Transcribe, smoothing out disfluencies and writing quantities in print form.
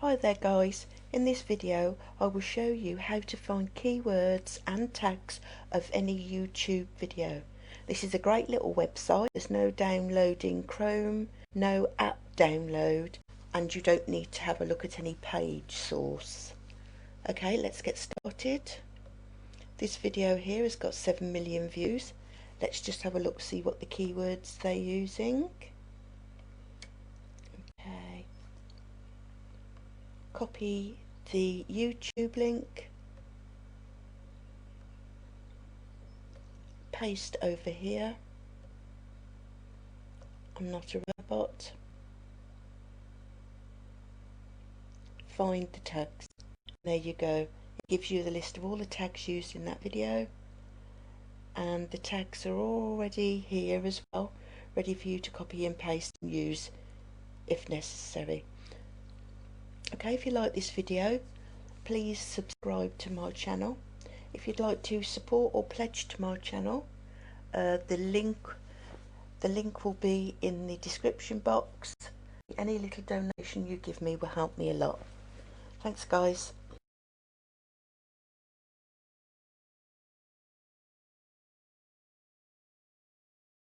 Hi there guys, in this video I will show you how to find keywords and tags of any YouTube video. This is a great little website. There's no downloading Chrome, no app download, and you don't need to have a look at any page source. Okay, let's get started. This video here has got 7 million views. Let's just have a look, see what the keywords they're using. Okay. Copy the YouTube link, paste over here. I'm not a robot. Find the tags. There you go. It gives you the list of all the tags used in that video, and the tags are already here as well, ready for you to copy and paste and use if necessary. Okay, if you like this video, please subscribe to my channel. If you'd like to support or pledge to my channel, the link will be in the description box. Any little donation you give me will help me a lot. Thanks guys.